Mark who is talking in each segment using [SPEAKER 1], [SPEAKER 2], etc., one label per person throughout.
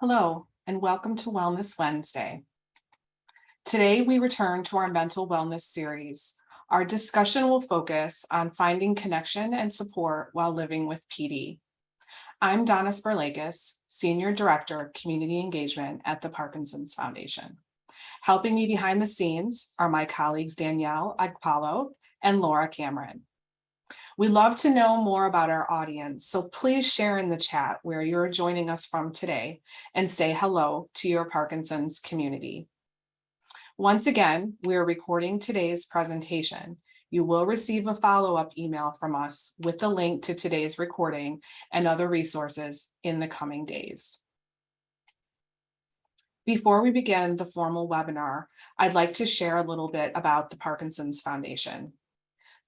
[SPEAKER 1] Hello, and welcome to Wellness Wednesday. Today, we return to our mental wellness series. Our discussion will focus on finding connection and support while living with PD. I'm Donna Sperlakis, Senior Director of Community Engagement at the Parkinson's Foundation. Helping me behind the scenes are my colleagues Danielle Agpalo and Laura Cameron. We'd love to know more about our audience, so please share in the chat where you're joining us from today and say hello to your Parkinson's community. Once again, we're recording today's presentation. You will receive a follow-up email from us with the link to today's recording and other resources in the coming days. Before we begin the formal webinar, I'd like to share a little bit about the Parkinson's Foundation.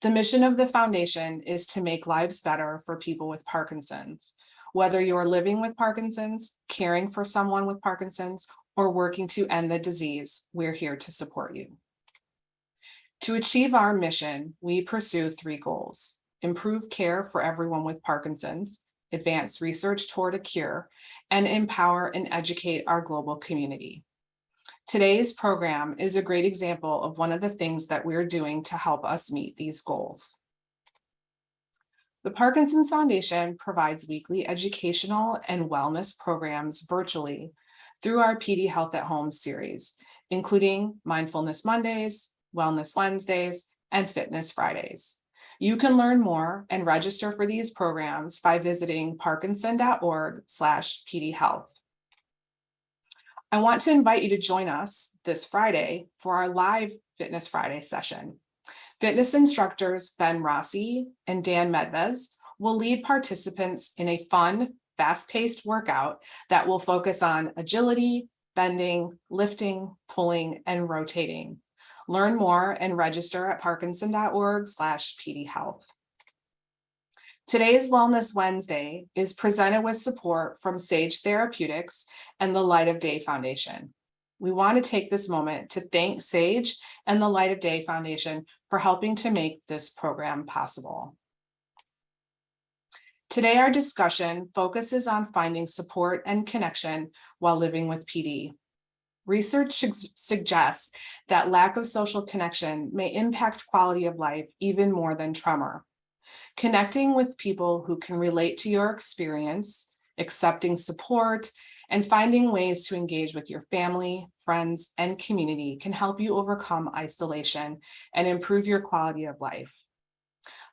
[SPEAKER 1] The mission of the foundation is to make lives better for people with Parkinson's. Whether you're living with Parkinson's, caring for someone with Parkinson's, or working to end the disease, we're here to support you. To achieve our mission, we pursue three goals: improve care for everyone with Parkinson's, advance research toward a cure, and empower and educate our global community. Today's program is a great example of one of the things that we're doing to help us meet these goals. The Parkinson's Foundation provides weekly educational and wellness programs virtually through our PD Health at Home series, including Mindfulness Mondays, Wellness Wednesdays, and Fitness Fridays. You can learn more and register for these programs by visiting parkinson.org/pdhealth. I want to invite you to join us this Friday for our live Fitness Friday session. Fitness instructors Ben Rossi and Dan Medvez will lead participants in a fun, fast-paced workout that will focus on agility, bending, lifting, pulling, and rotating. Learn more and register at parkinson.org/pdhealth. Today's Wellness Wednesday is presented with support from Sage Therapeutics and the Light of Day Foundation. We want to take this moment to thank Sage and the Light of Day Foundation for helping to make this program possible. Today, our discussion focuses on finding support and connection while living with PD. Research suggests that lack of social connection may impact quality of life even more than tremor. Connecting with people who can relate to your experience, accepting support, and finding ways to engage with your family, friends, and community can help you overcome isolation and improve your quality of life.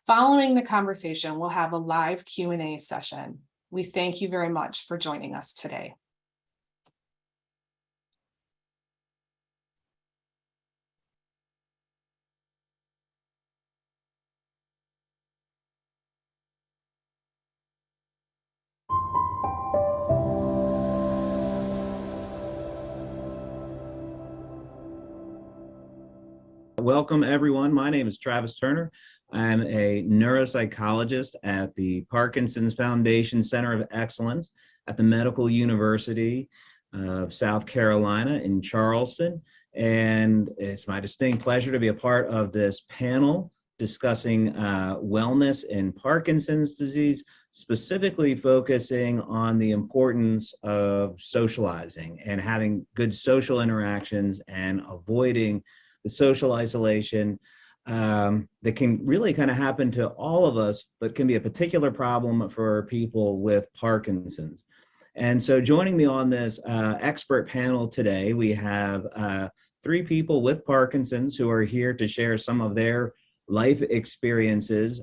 [SPEAKER 1] Following the conversation, we'll have a live Q&A session. We thank you very much for joining us today.
[SPEAKER 2] Welcome, everyone. My name is Travis Turner. I'm a neuropsychologist at the Parkinson's Foundation Center of Excellence at the Medical University of South Carolina in Charleston. And it's my distinct pleasure to be a part of this panel discussing wellness in Parkinson's disease, specifically focusing on the importance of socializing and having good social interactions and avoiding the social isolation that can really kind of happen to all of us, but can be a particular problem for people with Parkinson's. And so joining me on this expert panel today, we have three people with Parkinson's who are here to share some of their life experiences,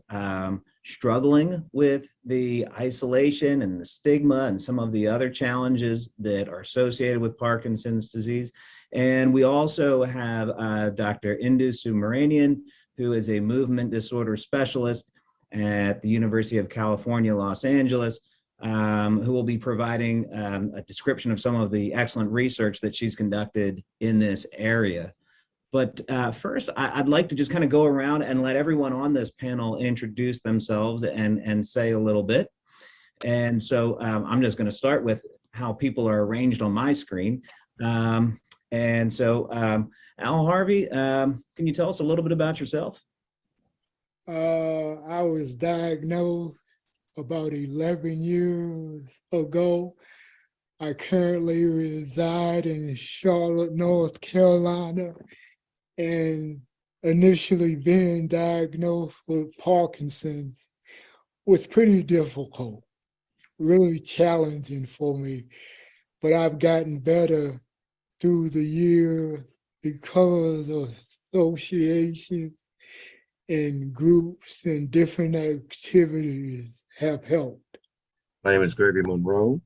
[SPEAKER 2] struggling with the isolation and the stigma and some of the other challenges that are associated with Parkinson's disease. And we also have Dr. Indu Subramanian, who is a movement disorder specialist at the University of California, Los Angeles, who will be providing a description of some of the excellent research that she's conducted in this area. But first, I'd like to just kind of go around and let everyone on this panel introduce themselves and say a little bit. And so I'm just going to start with how people are arranged on my screen. And so, Al Harvey, can you tell us a little bit about yourself?
[SPEAKER 3] I was diagnosed about 11 years ago I currently reside in Charlotte, North Carolina, and initially being diagnosed with Parkinson was pretty difficult, really challenging for me. But I've gotten better through the year because of associations and groups and different activities have helped.
[SPEAKER 4] My name is Gregory Monroe.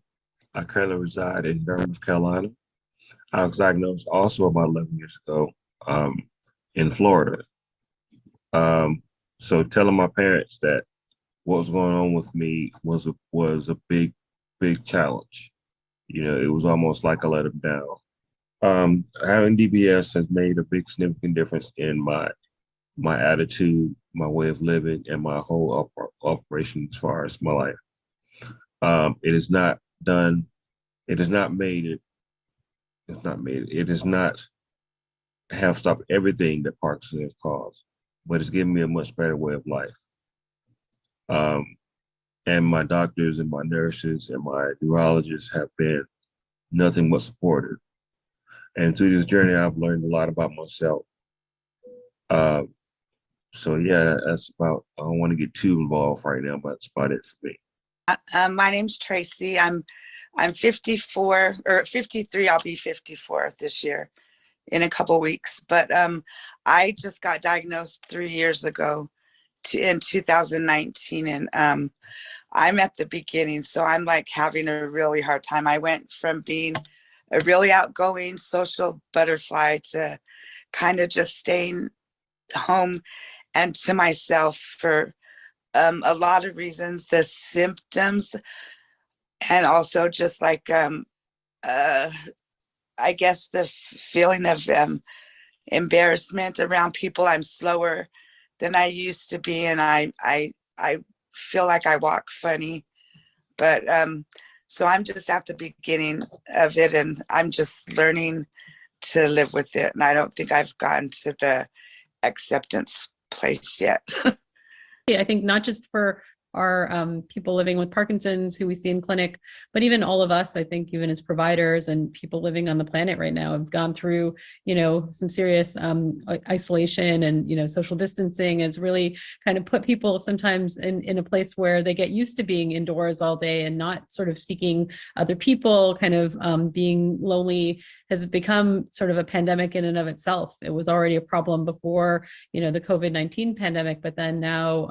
[SPEAKER 4] I currently reside in North Carolina. I was diagnosed also about 11 years ago in Florida. So telling my parents that what was going on with me was a big, big challenge. You know, it was almost like I let them down. Having DBS has made a big significant difference in my attitude, my way of living, and my whole operation as far as my life. It has not done, it has not made it, it has not have stopped everything that Parkinson has caused, but it's given me a much better way of life. And my doctors and my nurses and my neurologists have been nothing but supportive. And through this journey, I've learned a lot about myself. So yeah, that's about, I don't want to get too involved right now, but that's about it for me.
[SPEAKER 5] My name's Tracy. I'm 54 or 53. I'll be 54 this year in a couple weeks. But I just got diagnosed 3 years ago in 2019. And I'm at the beginning. So I'm like having a really hard time. I went from being a really outgoing social butterfly to kind of just staying home and to myself for a lot of reasons, the symptoms, and also just like, I guess the feeling of embarrassment around people. I'm slower than I used to be, and I feel like I walk funny. But so I'm just at the beginning of it, and I'm just learning to live with it. And I don't think I've gotten to the acceptance place yet.
[SPEAKER 6] I think not just for our people living with Parkinson's who we see in clinic, but even all of us, I think even as providers and people living on the planet right now have gone through, some serious isolation and, social distancing has really kind of put people sometimes in a place where they get used to being indoors all day and not sort of seeking other people, kind of being lonely has become sort of a pandemic in and of itself. It was already a problem before, the COVID-19 pandemic, but then now,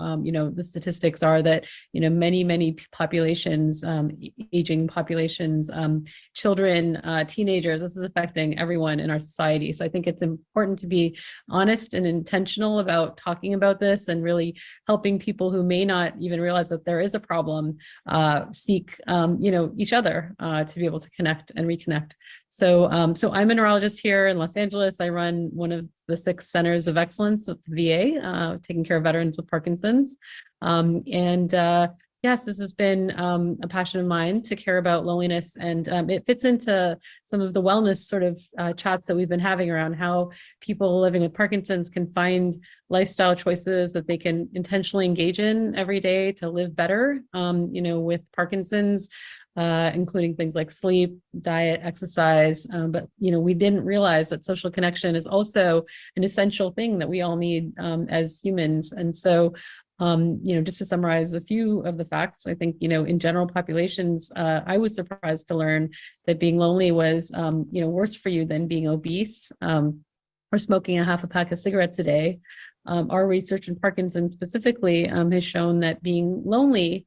[SPEAKER 6] the statistics are that, many populations, aging populations, children, teenagers, this is affecting everyone in our society. So I think it's important to be honest and intentional about talking about this and really helping people who may not even realize that there is a problem, seek, each other to be able to connect and reconnect. So, so I'm a neurologist here in Los Angeles. I run one of the 6 centers of excellence at the VA, taking care of veterans with Parkinson's. Yes, this has been a passion of mine to care about loneliness, and it fits into some of the wellness sort of chats that we've been having around how people living with Parkinson's can find lifestyle choices that they can intentionally engage in every day to live better, with Parkinson's. Including things like sleep, diet, exercise. But, we didn't realize that social connection is also an essential thing that we all need as humans. And so, just to summarize a few of the facts, I think, in general populations, I was surprised to learn that being lonely was, worse for you than being obese or smoking a half a pack of cigarettes a day. Our research in Parkinson's specifically has shown that being lonely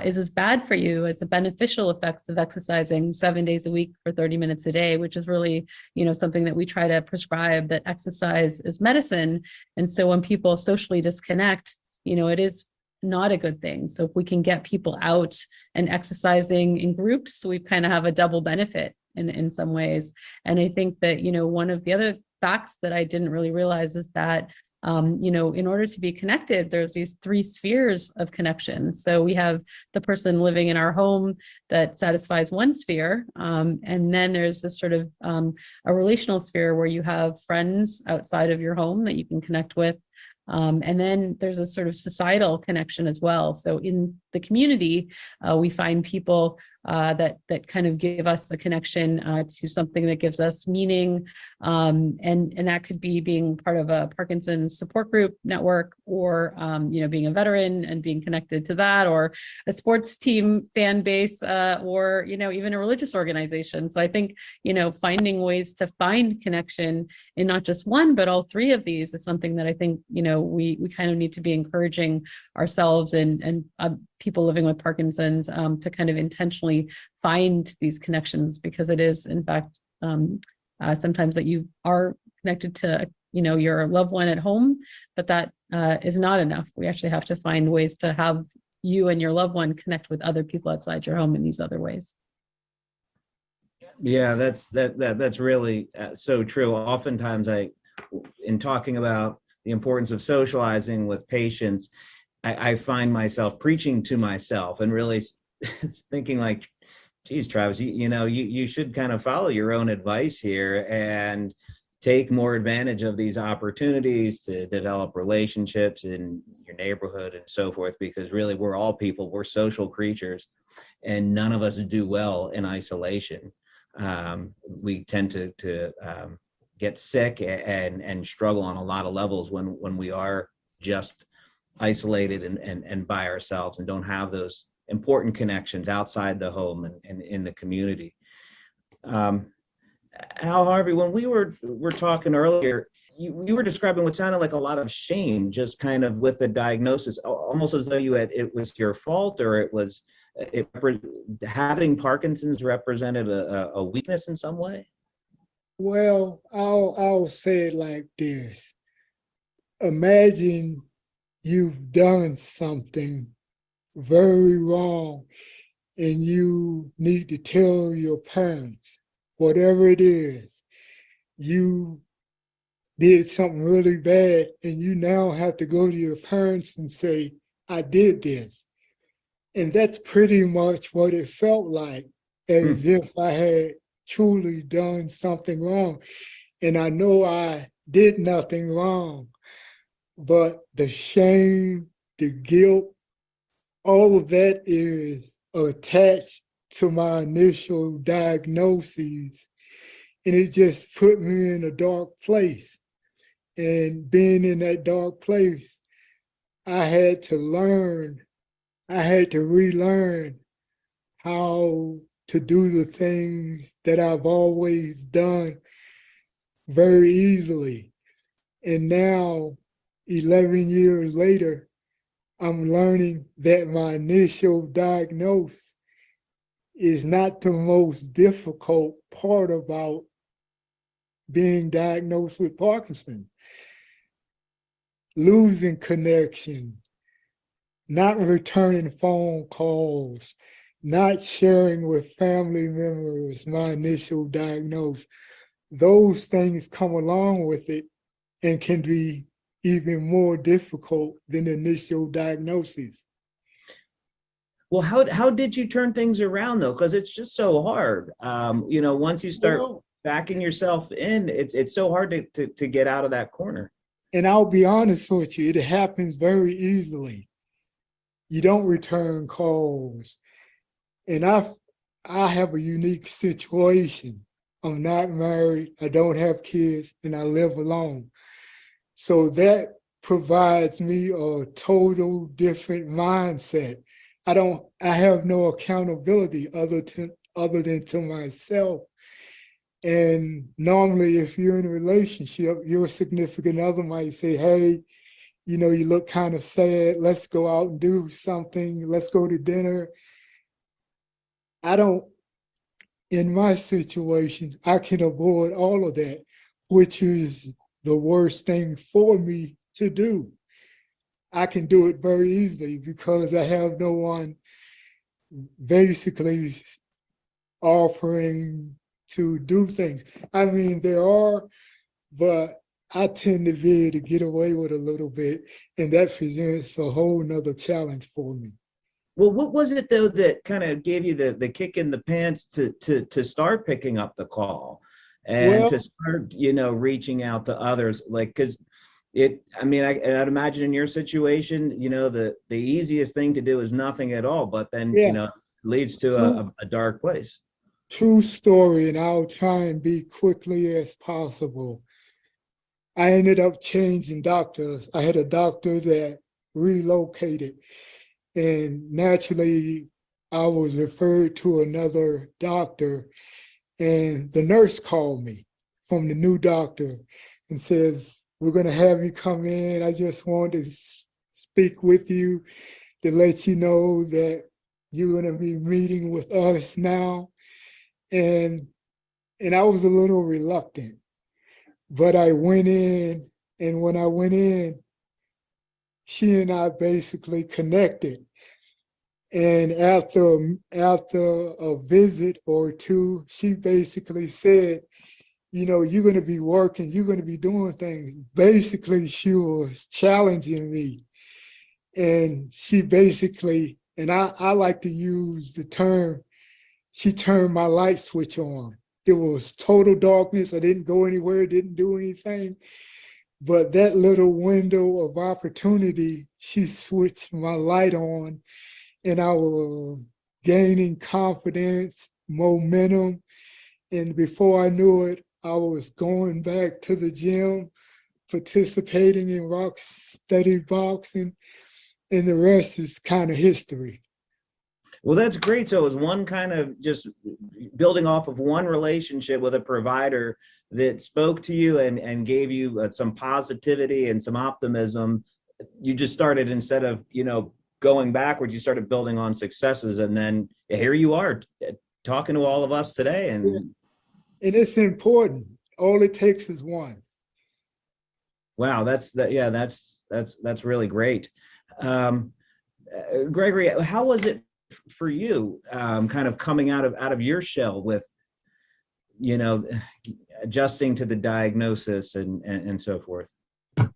[SPEAKER 6] is as bad for you as the beneficial effects of exercising 7 days a week for 30 minutes a day, which is really, something that we try to prescribe, that exercise is medicine. And so when people socially disconnect, it is not a good thing. So if we can get people out and exercising in groups, we kind of have a double benefit in some ways. And I think that, one of the other facts that I didn't really realize is that in order to be connected, there's these 3 spheres of connection. So we have the person living in our home that satisfies one sphere. And then there's this sort of a relational sphere where you have friends outside of your home that you can connect with. And then there's a sort of societal connection as well. So in the community, we find people that kind of give us a connection to something that gives us meaning. And that could be being part of a Parkinson's support group network, or being a veteran and being connected to that, or a sports team fan base, or even a religious organization. So I think finding ways to find connection in not just one but all three of these is something that I think we kind of need to be encouraging ourselves and people living with Parkinson's to kind of intentionally find these connections, because it is in fact sometimes that you are connected to your loved one at home, but that is not enough. We actually have to find ways to have you and your loved one connect with other people outside your home in these other ways.
[SPEAKER 2] Yeah, that's really so true. Oftentimes in talking about the importance of socializing with patients, I find myself preaching to myself and really thinking like, geez, Travis, you should kind of follow your own advice here and take more advantage of these opportunities to develop relationships in your neighborhood and so forth, because really we're all people, we're social creatures, and none of us do well in isolation. We tend to get sick and struggle on a lot of levels when we are just isolated and by ourselves and don't have those important connections outside the home and in the community. Al Harvey, when we were talking earlier, you were describing what sounded like a lot of shame, just kind of with the diagnosis, almost as though it was your fault, or having Parkinson's represented a weakness in some way.
[SPEAKER 3] Well, I'll say it like this. Imagine you've done something very wrong and you need to tell your parents, whatever it is, you did something really bad and you now have to go to your parents and say, I did this. And that's pretty much what it felt like, as if I had truly done something wrong. And I know I did nothing wrong, but the shame, the guilt, all of that is attached to my initial diagnoses. And it just put me in a dark place. And being in that dark place, I had to relearn how to do the things that I've always done very easily. And now, 11 years later, I'm learning that my initial diagnosis is not the most difficult part about being diagnosed with Parkinson. Losing connection, not returning phone calls, not sharing with family members my initial diagnosis, those things come along with it and can be even more difficult than the initial diagnosis.
[SPEAKER 2] Well, how did you turn things around though? Because it's just so hard. Once you start backing yourself in, it's so hard to get out of that corner.
[SPEAKER 3] And I'll be honest with you, it happens very easily. You don't return calls. And I have a unique situation. I'm not married, I don't have kids, and I live alone. So that provides me a total different mindset. I have no accountability other than to myself. And normally if you're in a relationship, your significant other might say, hey, you look kind of sad, let's go out and do something, let's go to dinner. In my situation, I can avoid all of that, which is the worst thing for me to do. I can do it very easily because I have no one basically offering to do things. I mean, there are, but I tend to be able to get away with a little bit, and that presents a whole nother challenge for me.
[SPEAKER 2] Well, what was it though that kind of gave you the kick in the pants to start picking up the call and to start, reaching out to others? Like, because I'd imagine in your situation, the easiest thing to do is nothing at all. But then, leads to a dark place.
[SPEAKER 3] True story, and I'll try and be quickly as possible. I ended up changing doctors. I had a doctor that relocated, and naturally, I was referred to another doctor, and the nurse called me from the new doctor and says, "We're going to have you come in. I just want to speak with you to let you know that you're going to be meeting with us now." And I was a little reluctant, but I went in, and when I went in, she and I basically connected. And after a visit or two, she basically said, you're going to be working, you're going to be doing things. Basically, she was challenging me. And she basically, and I like to use the term, she turned my light switch on. It was total darkness. I didn't go anywhere, didn't do anything. But that little window of opportunity, she switched my light on, and I was gaining confidence, momentum. And before I knew it, I was going back to the gym, participating in rock steady boxing, and the rest is kind of history.
[SPEAKER 2] Well, that's great. So it was one kind of just building off of one relationship with a provider that spoke to you and gave you some positivity and some optimism. You just started, instead of, going backwards, you started building on successes. And then here you are talking to all of us today. And
[SPEAKER 3] it's important. All it takes is one.
[SPEAKER 2] Wow, that's really great. Gregory, how was it for you, kind of coming out of your shell with, adjusting to the diagnosis and so forth?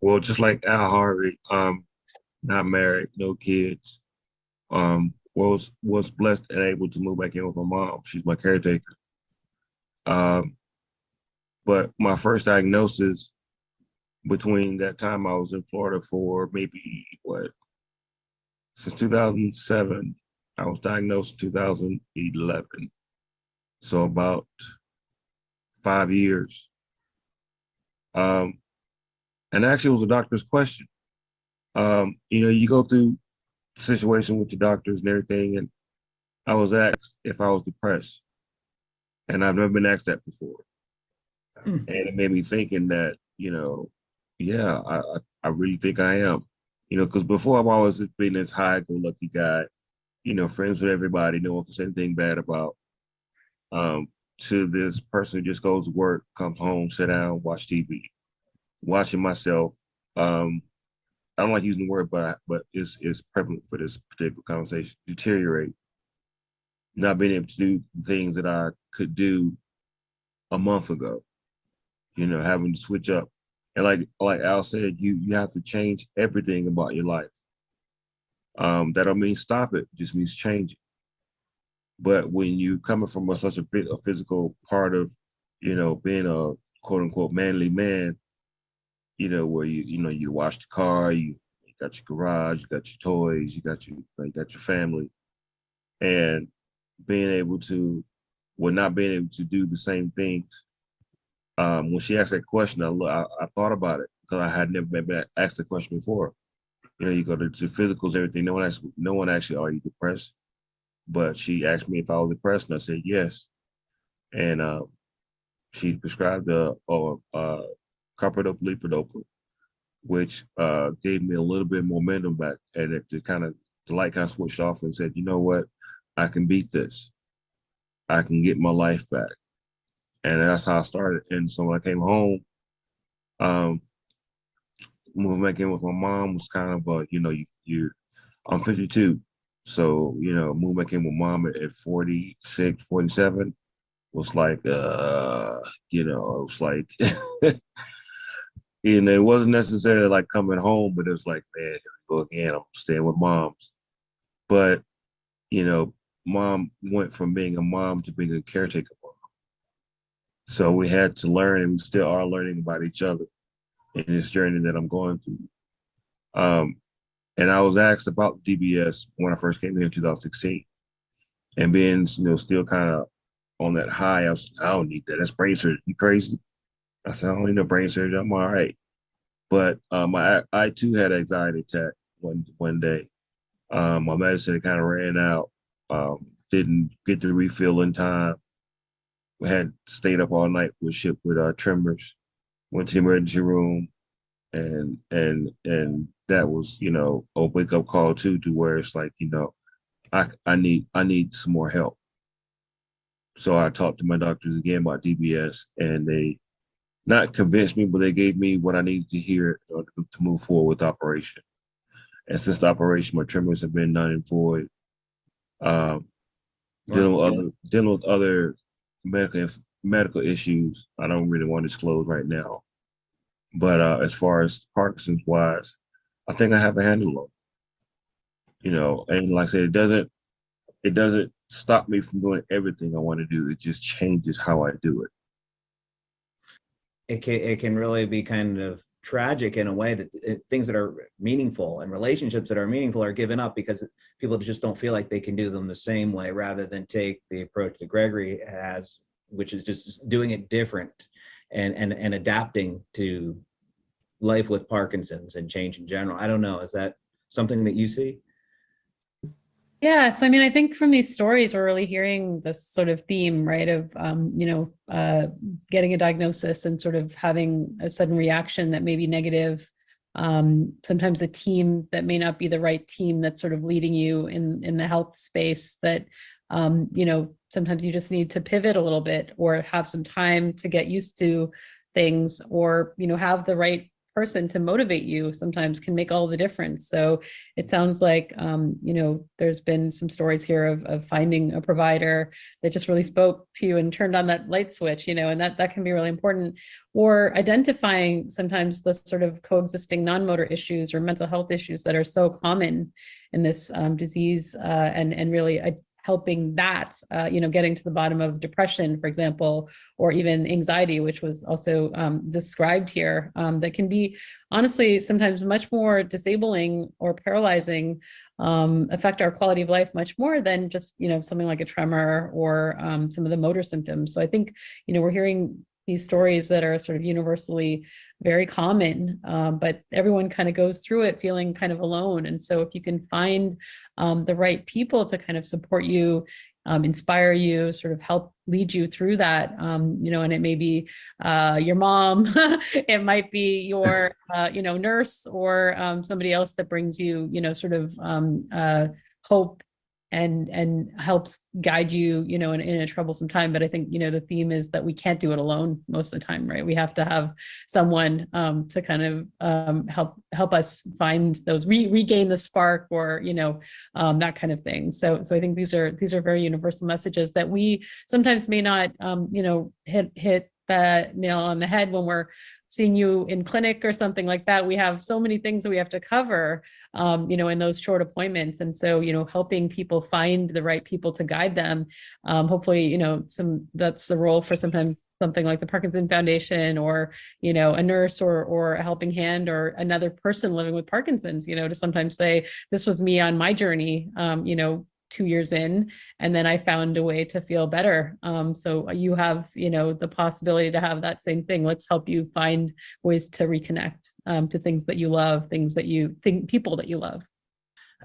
[SPEAKER 4] Well, just like Al Harvey, not married, no kids, was blessed and able to move back in with my mom. She's my caretaker. But my first diagnosis, between that time I was in Florida for maybe since 2007, I was diagnosed in 2011. So about 5 years. And actually it was a doctor's question. You go through the situation with your doctors and everything, and I was asked if I was depressed. And I've never been asked that before. And it made me thinking that, yeah, I really think I am. Because before I've always been this high-go-lucky guy, friends with everybody, no one can say anything bad about, to this person who just goes to work, comes home, sit down, watch TV, watching myself. I don't like using the word, but it's prevalent for this particular conversation, deteriorate, not being able to do things that I could do a month ago, having to switch up. And like Al said, you have to change everything about your life. That don't mean stop it, just means change it. But when you coming from such a physical part of, being a quote unquote manly man, where you wash the car, you got your garage, you got your toys, you got your family, and not being able to do the same things. When she asked that question, I thought about it, because I had never been asked the question before. You go to physicals, everything. No one actually, are you depressed? But she asked me if I was depressed, and I said yes. And she prescribed carbidopa levodopa, which gave me a little bit of momentum back, and the light kind of switched off and said, you know what, I can beat this. I can get my life back. And that's how I started. And so when I came home, moving back in with my mom was kind of, I'm 52. So, moving back in with mom at 46, 47 was like, it was like, it wasn't necessarily like coming home, but it was like, man, here we go again. I'm staying with moms. But, mom went from being a mom to being a caretaker mom. So we had to learn, and we still are learning about each other in this journey that I'm going through. And I was asked about DBS when I first came here in 2016. and being, still kind of on that high. I don't need that. That's brain surgery. You crazy? I said, I don't need no brain surgery. I'm all right. But I too had anxiety attack one day. My medicine kind of ran out. Didn't get the refill in time. Had stayed up all night with tremors. Went to the emergency room, and that was, a wake up call too, to where it's like, I need some more help. So I talked to my doctors again about DBS, and they not convinced me, but they gave me what I needed to hear to move forward with the operation. And since the operation, my tremors have been none and void. Dealing with other medical issues, I don't really want to disclose right now. But as far as Parkinson's wise, I think I have a handle on it. And like I said, it doesn't stop me from doing everything I want to do. It just changes how I do it.
[SPEAKER 2] It can really be kind of tragic in a way that things that are meaningful and relationships that are meaningful are given up because people just don't feel like they can do them the same way, rather than take the approach that Gregory has, which is just doing it different and adapting to life with Parkinson's and change in general. I don't know. Is that something that you see?
[SPEAKER 6] Yeah, so I mean, I think from these stories, we're really hearing this sort of theme, right, of getting a diagnosis and sort of having a sudden reaction that may be negative. Sometimes a team that may not be the right team that's sort of leading you in the health space. That sometimes you just need to pivot a little bit, or have some time to get used to things, or have the right person to motivate you sometimes can make all the difference. So it sounds like, there's been some stories here of finding a provider that just really spoke to you and turned on that light switch, and that can be really important. Or identifying sometimes the sort of coexisting non-motor issues or mental health issues that are so common in this disease, and really helping that, getting to the bottom of depression, for example, or even anxiety, which was also described here, that can be honestly sometimes much more disabling or paralyzing, affect our quality of life much more than just, something like a tremor or some of the motor symptoms. So I think, we're hearing these stories that are sort of universally very common, but everyone kind of goes through it feeling kind of alone. And so if you can find the right people to kind of support you, inspire you, sort of help lead you through that, and it may be your mom, it might be your, nurse, or somebody else that brings you, sort of hope and helps guide you, in a troublesome time. But I think, the theme is that we can't do it alone most of the time, right? We have to have someone to kind of help us find those, regain the spark, or, that kind of thing. So I think these are very universal messages that we sometimes may not, hit the nail on the head when we're seeing you in clinic or something like that. We have so many things that we have to cover, in those short appointments. And so, helping people find the right people to guide them. Hopefully, that's the role for sometimes something like the Parkinson Foundation, or, a nurse, or a helping hand, or another person living with Parkinson's, to sometimes say, this was me on my journey, 2 years in, and then I found a way to feel better. So you have, the possibility to have that same thing. Let's help you find ways to reconnect to things that you love, people that you love.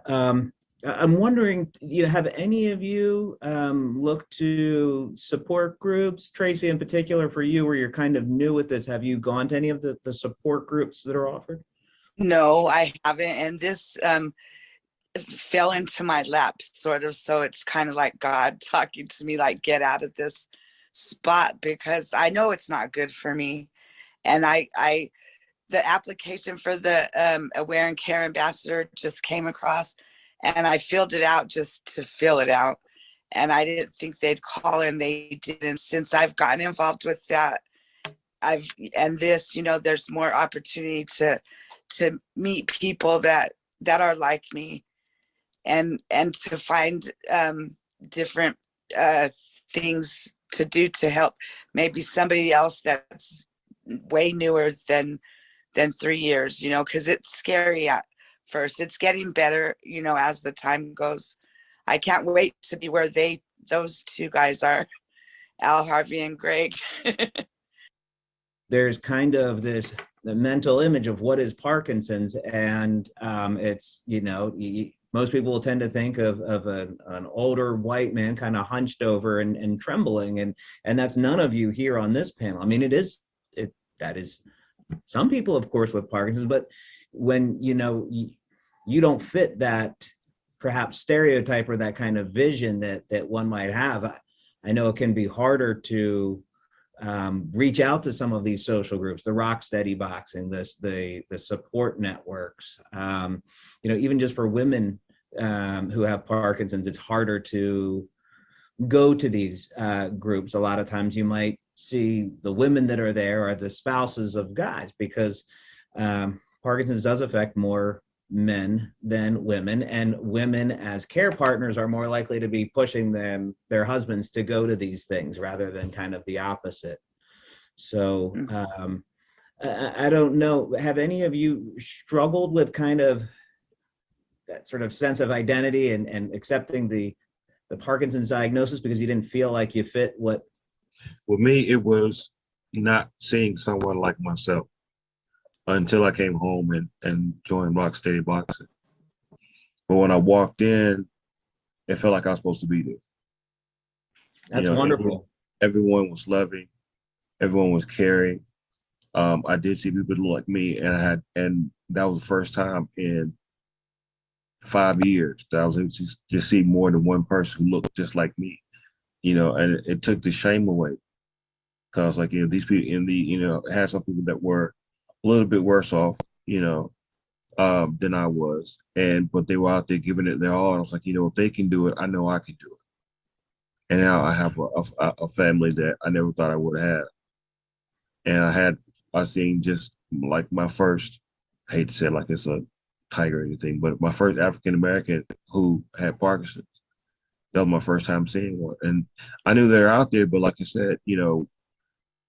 [SPEAKER 2] I'm wondering, have any of you looked to support groups? Tracy, in particular for you, where you're kind of new with this, have you gone to any of the support groups that are offered?
[SPEAKER 5] No, I haven't. And this fell into my lap, sort of. So it's kind of like God talking to me, like, get out of this spot, because I know it's not good for me. And the application for the Aware and Care Ambassador just came across, and I filled it out just to fill it out. And I didn't think they'd call, and they didn't. Since I've gotten involved with that, there's more opportunity to meet people that are like me, and to find different things to do to help maybe somebody else that's way newer than 3 years, because it's scary at first. It's getting better, as the time goes. I can't wait to be where those two guys are, Al Harvey and Greg.
[SPEAKER 2] There's kind of the mental image of what is Parkinson's, and it's, most people will tend to think of an older white man kind of hunched over and trembling, and that's none of you here on this panel. I mean, that is some people, of course, with Parkinson's, but when you don't fit that perhaps stereotype or that kind of vision that one might have. I know it can be harder to reach out to some of these social groups, the rock steady boxing, the support networks. Even just for women who have Parkinson's, it's harder to go to these groups. A lot of times you might see the women that are there are the spouses of guys, because Parkinson's does affect more men than women, and women as care partners are more likely to be pushing their husbands to go to these things rather than kind of the opposite. So I don't know, have any of you struggled with kind of that sort of sense of identity and accepting the Parkinson's diagnosis because you didn't feel like you fit what?
[SPEAKER 4] With me, it was not seeing someone like myself until I came home and joined Rocksteady Boxing. But when I walked in, it felt like I was supposed to be there.
[SPEAKER 2] That's wonderful.
[SPEAKER 4] Everyone was loving. Everyone was caring. I did see people look like me, and that was the first time in 5 years that I was able to just see more than one person who looked just like me, and it took the shame away. Cause these people had some people that were a little bit worse off, than I was. But they were out there giving it their all. And I was like, if they can do it, I know I can do it. And now I have a family that I never thought I would have. And I seen just like my first, I hate to say it like it's a tiger or anything, but my first African-American who had Parkinson's. That was my first time seeing one. And I knew they're out there, but like I said,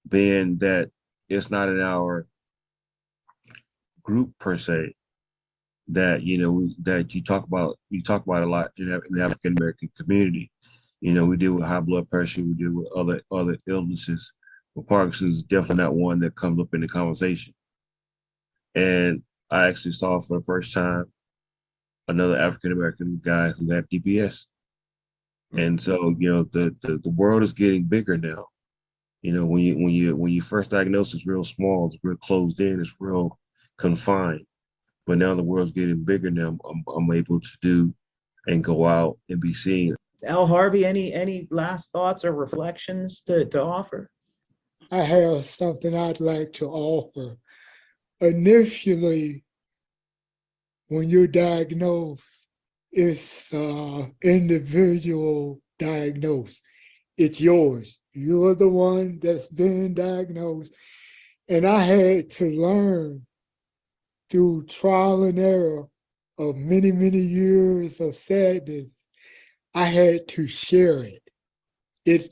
[SPEAKER 4] being that it's not in our group per se, that that you talk about a lot in the African American community. We deal with high blood pressure, we deal with other illnesses, but Parkinson's is definitely not one that comes up in the conversation. And I actually saw for the first time another African American guy who had DBS. And so the world is getting bigger now. When you first diagnosed, it's real small, it's real closed in, it's real confined. But now the world's getting bigger. Now I'm able to do and go out and be seen.
[SPEAKER 2] Al Harvey, any last thoughts or reflections to offer?
[SPEAKER 3] I have something I'd like to offer. Initially, when you're diagnosed, it's individual diagnosed. It's yours. You're the one that's been diagnosed. And I had to learn through trial and error of many, many years of sadness. I had to share it.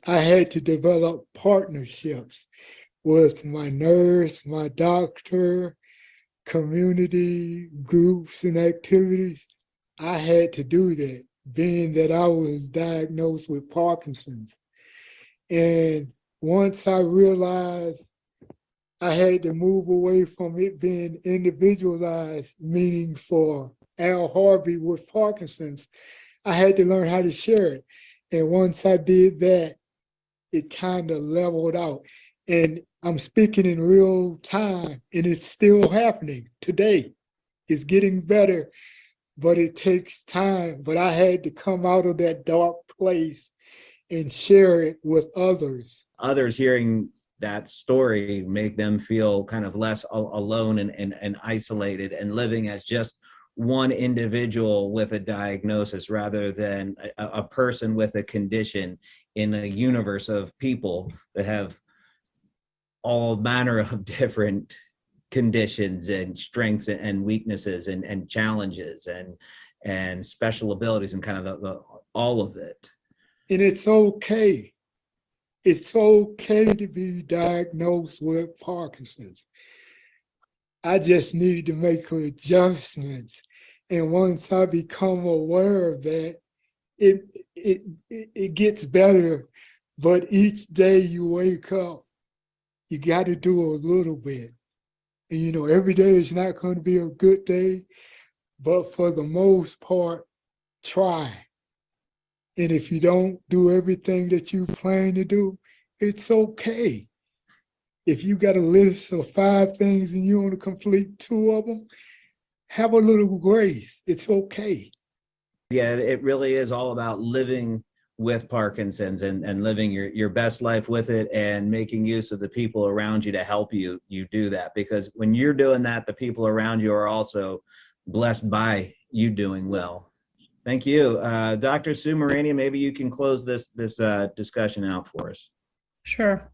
[SPEAKER 3] I had to develop partnerships with my nurse, my doctor, community groups and activities. I had to do that, being that I was diagnosed with Parkinson's. And once I realized I had to move away from it being individualized, meaning for Al Harvey with Parkinson's, I had to learn how to share it. And once I did that, it kind of leveled out. And I'm speaking in real time, and it's still happening today. It's getting better, but it takes time. But I had to come out of that dark place and share it with others.
[SPEAKER 2] Others hearing that story make them feel kind of less alone and isolated and living as just one individual with a diagnosis rather than a person with a condition in a universe of people that have all manner of different conditions and strengths and weaknesses and challenges and special abilities and kind of the all of it.
[SPEAKER 3] And it's okay. It's okay to be diagnosed with Parkinson's. I just need to make adjustments. And once I become aware of that, it gets better, but each day you wake up, you got to do a little bit. And you know, every day is not going to be a good day, but for the most part, try. And if you don't do everything that you plan to do, it's okay. If you got a list of 5 things and you want to complete 2 of them, have a little grace. It's okay.
[SPEAKER 2] Yeah, it really is all about living with Parkinson's and living your best life with it and making use of the people around you to help you do that. Because when you're doing that, the people around you are also blessed by you doing well. Thank you. Dr. Subramanian, maybe you can close this discussion out for us.
[SPEAKER 6] Sure.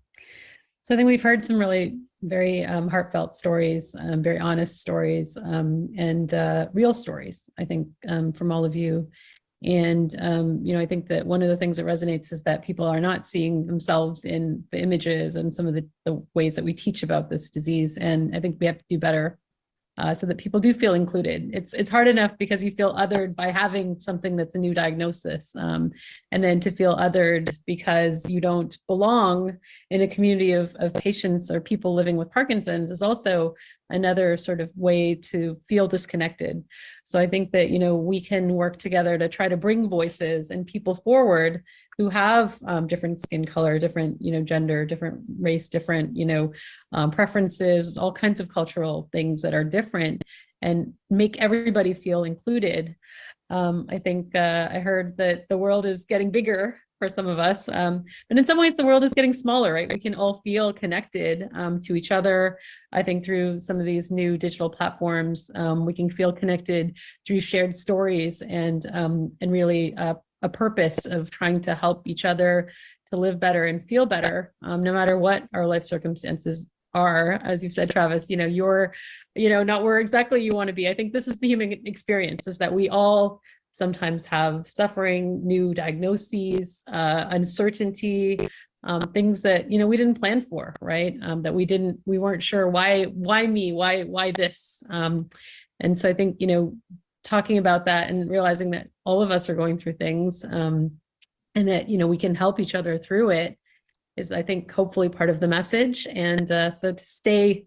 [SPEAKER 6] So I think we've heard some really very heartfelt stories, very honest stories, and real stories, I think, from all of you. And, you know, I think that one of the things that resonates is that people are not seeing themselves in the images and some of the ways that we teach about this disease. And I think we have to do better so that people do feel included. It's hard enough because you feel othered by having something that's a new diagnosis. And then to feel othered because you don't belong in a community of patients or people living with Parkinson's is also another sort of way to feel disconnected. So I think that, you know, we can work together to try to bring voices and people forward who have different skin color, different, you know, gender, different race, different, you know, preferences, all kinds of cultural things that are different, and make everybody feel included. I think I heard that the world is getting bigger for some of us, but in some ways the world is getting smaller, right? We can all feel connected to each other. I think through some of these new digital platforms, we can feel connected through shared stories and really a purpose of trying to help each other to live better and feel better, no matter what our life circumstances are. As you said, Travis, you know, you're, you know, not where exactly you want to be. I think this is the human experience, is that we all sometimes have suffering, new diagnoses, uncertainty, things that, you know, we didn't plan for, right? That we weren't sure why me, why this? And so I think, you know, talking about that and realizing that all of us are going through things, and that, you know, we can help each other through it is, I think, hopefully part of the message. And so to stay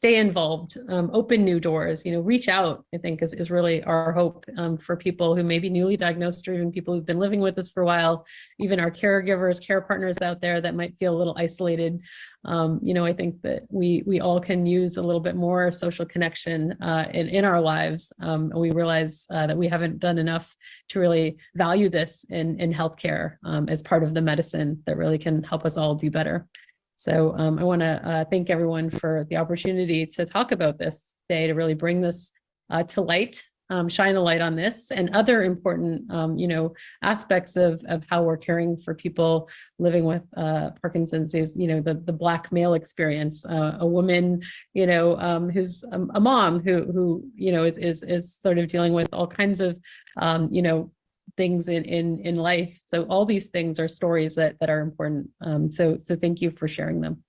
[SPEAKER 6] involved, open new doors, you know, reach out, I think is really our hope for people who may be newly diagnosed, or even people who've been living with us for a while, even our caregivers, care partners out there that might feel a little isolated. You know, I think that we all can use a little bit more social connection in our lives. And we realize that we haven't done enough to really value this in healthcare as part of the medicine that really can help us all do better. So I want to thank everyone for the opportunity to talk about this today, to really bring this to light, shine a light on this and other important, you know, aspects of how we're caring for people living with Parkinson's. Is, you know, the Black male experience, a woman, you know, who's a mom who you know is sort of dealing with all kinds of, you know, things in life. So all these things are stories that are important. So thank you for sharing them.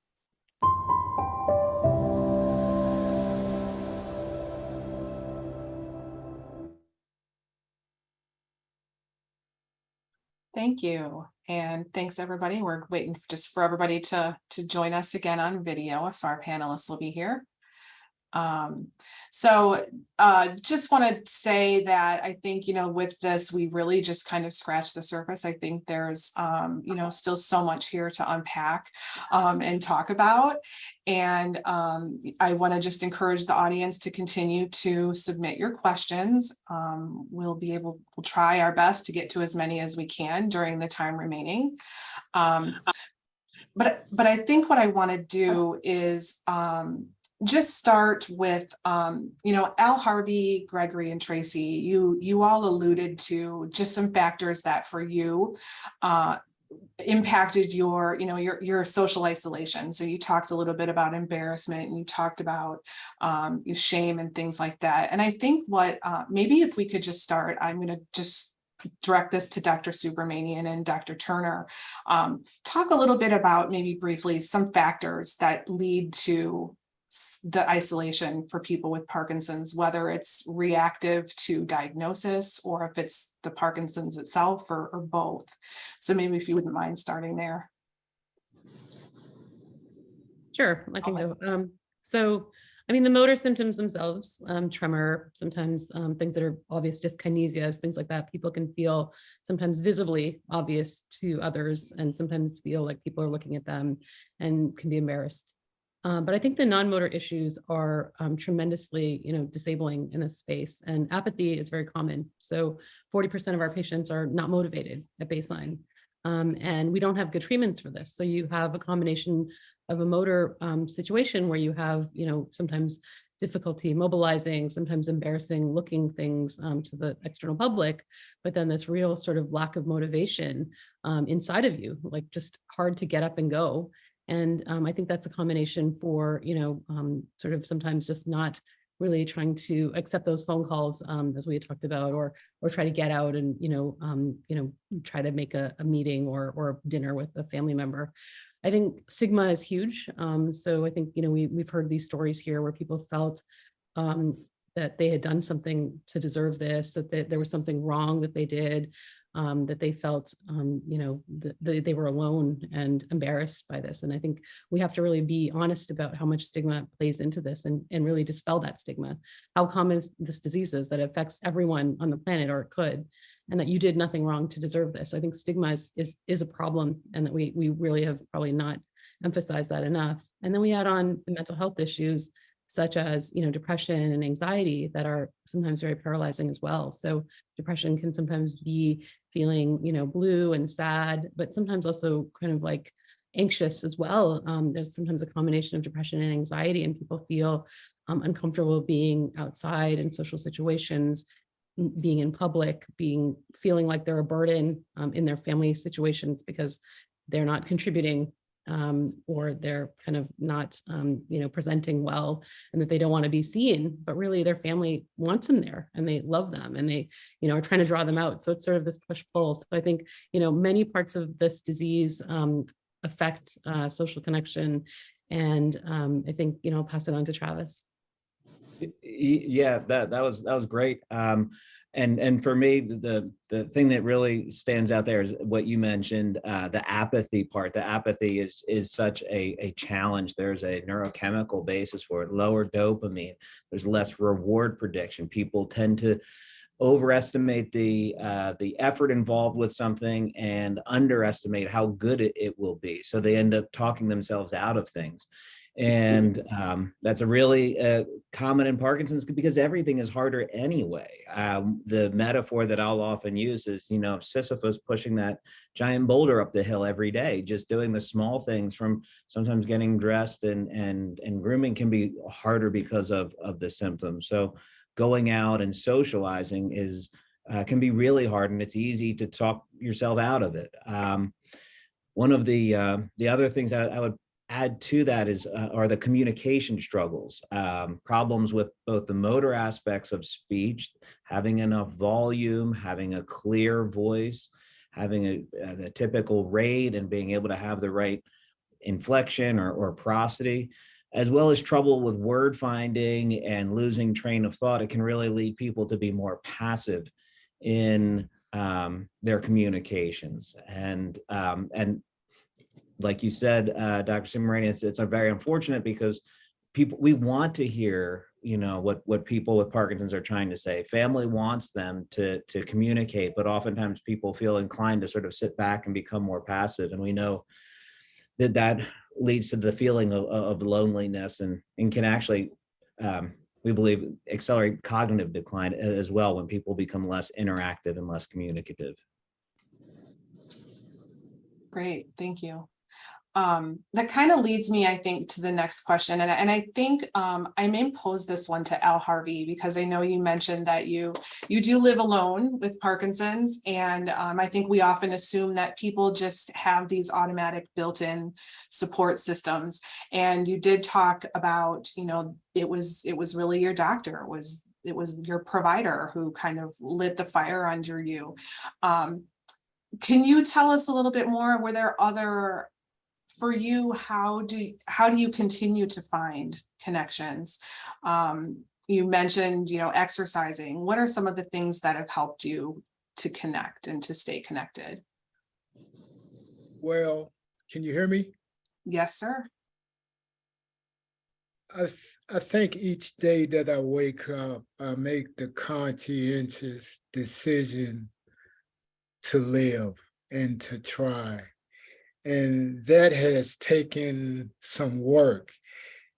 [SPEAKER 1] Thank you. And thanks, everybody. We're waiting just for everybody to join us again on video. So our panelists will be here. Just want to say that I think, you know, with this, we really just kind of scratched the surface. I think there's, you know, still so much here to unpack and talk about. And I want to just encourage the audience to continue to submit your questions. We'll try our best to get to as many as we can during the time remaining. But I think what I want to do is just start with, you know, Al, Harvey, Gregory, and Tracy, you all alluded to just some factors that for you impacted your, you know, your social isolation. So you talked a little bit about embarrassment, and you talked about shame and things like that. And I think what maybe if we could just start, I'm going to just direct this to Dr. Subramanian and Dr. Turner. Talk a little bit about, maybe briefly, some factors that lead to the isolation for people with Parkinson's, whether it's reactive to diagnosis or if it's the Parkinson's itself, or both. So maybe if you wouldn't mind starting there.
[SPEAKER 6] Sure, I can go. So, I mean, the motor symptoms themselves, tremor, sometimes things that are obvious, dyskinesias, things like that, people can feel sometimes visibly obvious to others and sometimes feel like people are looking at them and can be embarrassed. But I think the non-motor issues are tremendously, disabling in this space, and apathy is very common. So 40% of our patients are not motivated at baseline. And we don't have good treatments for this. So you have a combination of a motor situation where you have, sometimes difficulty mobilizing, sometimes embarrassing looking things to the external public, but then this real sort of lack of motivation inside of you, like just hard to get up and go. And I think that's a combination for, sort of sometimes just not really trying to accept those phone calls, as we had talked about, or try to get out and try to make a meeting or dinner with a family member. I think stigma is huge. So I think we've heard these stories here where people felt that they had done something to deserve this, that there was something wrong that they did, that they felt that they were alone and embarrassed by this. And I think we have to really be honest about how much stigma plays into this and really dispel that stigma. How common this disease is, that it affects everyone on the planet, or it could, and that you did nothing wrong to deserve this. I think stigma is a problem, and that we really have probably not emphasized that enough. And then we add on the mental health issues, such as depression and anxiety, that are sometimes very paralyzing as well. So depression can sometimes be feeling blue and sad, but sometimes also kind of like anxious as well. There's sometimes a combination of depression and anxiety, and people feel uncomfortable being outside in social situations, being in public, feeling like they're a burden in their family situations because they're not contributing, or they're kind of not, presenting well, and that they don't want to be seen, but really their family wants them there and they love them, and they, are trying to draw them out. So it's sort of this push-pull. So I think, many parts of this disease affect social connection. And I think, I'll pass it on to Travis.
[SPEAKER 2] Yeah, that was great. And for me, the thing that really stands out there is what you mentioned, the apathy part. The apathy is such a challenge. There's a neurochemical basis for it, lower dopamine. There's less reward prediction. People tend to overestimate the effort involved with something and underestimate how good it will be. So they end up talking themselves out of things. And that's a really common in Parkinson's, because everything is harder anyway. The metaphor that I'll often use is, Sisyphus pushing that giant boulder up the hill every day, just doing the small things, from sometimes getting dressed and grooming can be harder because of the symptoms. So going out and socializing can be really hard, and it's easy to talk yourself out of it. One of the other things I would add to that are the communication struggles, problems with both the motor aspects of speech, having enough volume, having a clear voice, having the typical rate, and being able to have the right inflection or prosody, as well as trouble with word finding and losing train of thought. It can really lead people to be more passive in their communications. And like you said, Dr. Simorani, it's a very unfortunate, because we want to hear, what people with Parkinson's are trying to say. Family wants them to communicate, but oftentimes people feel inclined to sort of sit back and become more passive. And we know that leads to the feeling of loneliness, and can actually, we believe, accelerate cognitive decline as well, when people become less interactive and less communicative.
[SPEAKER 1] Great, thank you. That kind of leads me, I think, to the next question. And I think I may pose this one to Al Harvey, because I know you mentioned that you do live alone with Parkinson's. And I think we often assume that people just have these automatic built-in support systems. And you did talk about, it was really your doctor, it was your provider who kind of lit the fire under you. Can you tell us a little bit more? Were there other for you, how do you continue to find connections? You mentioned, exercising. What are some of the things that have helped you to connect and to stay connected?
[SPEAKER 3] Well, can you hear me?
[SPEAKER 1] Yes, sir.
[SPEAKER 3] I think each day that I wake up, I make the conscientious decision to live and to try. And that has taken some work.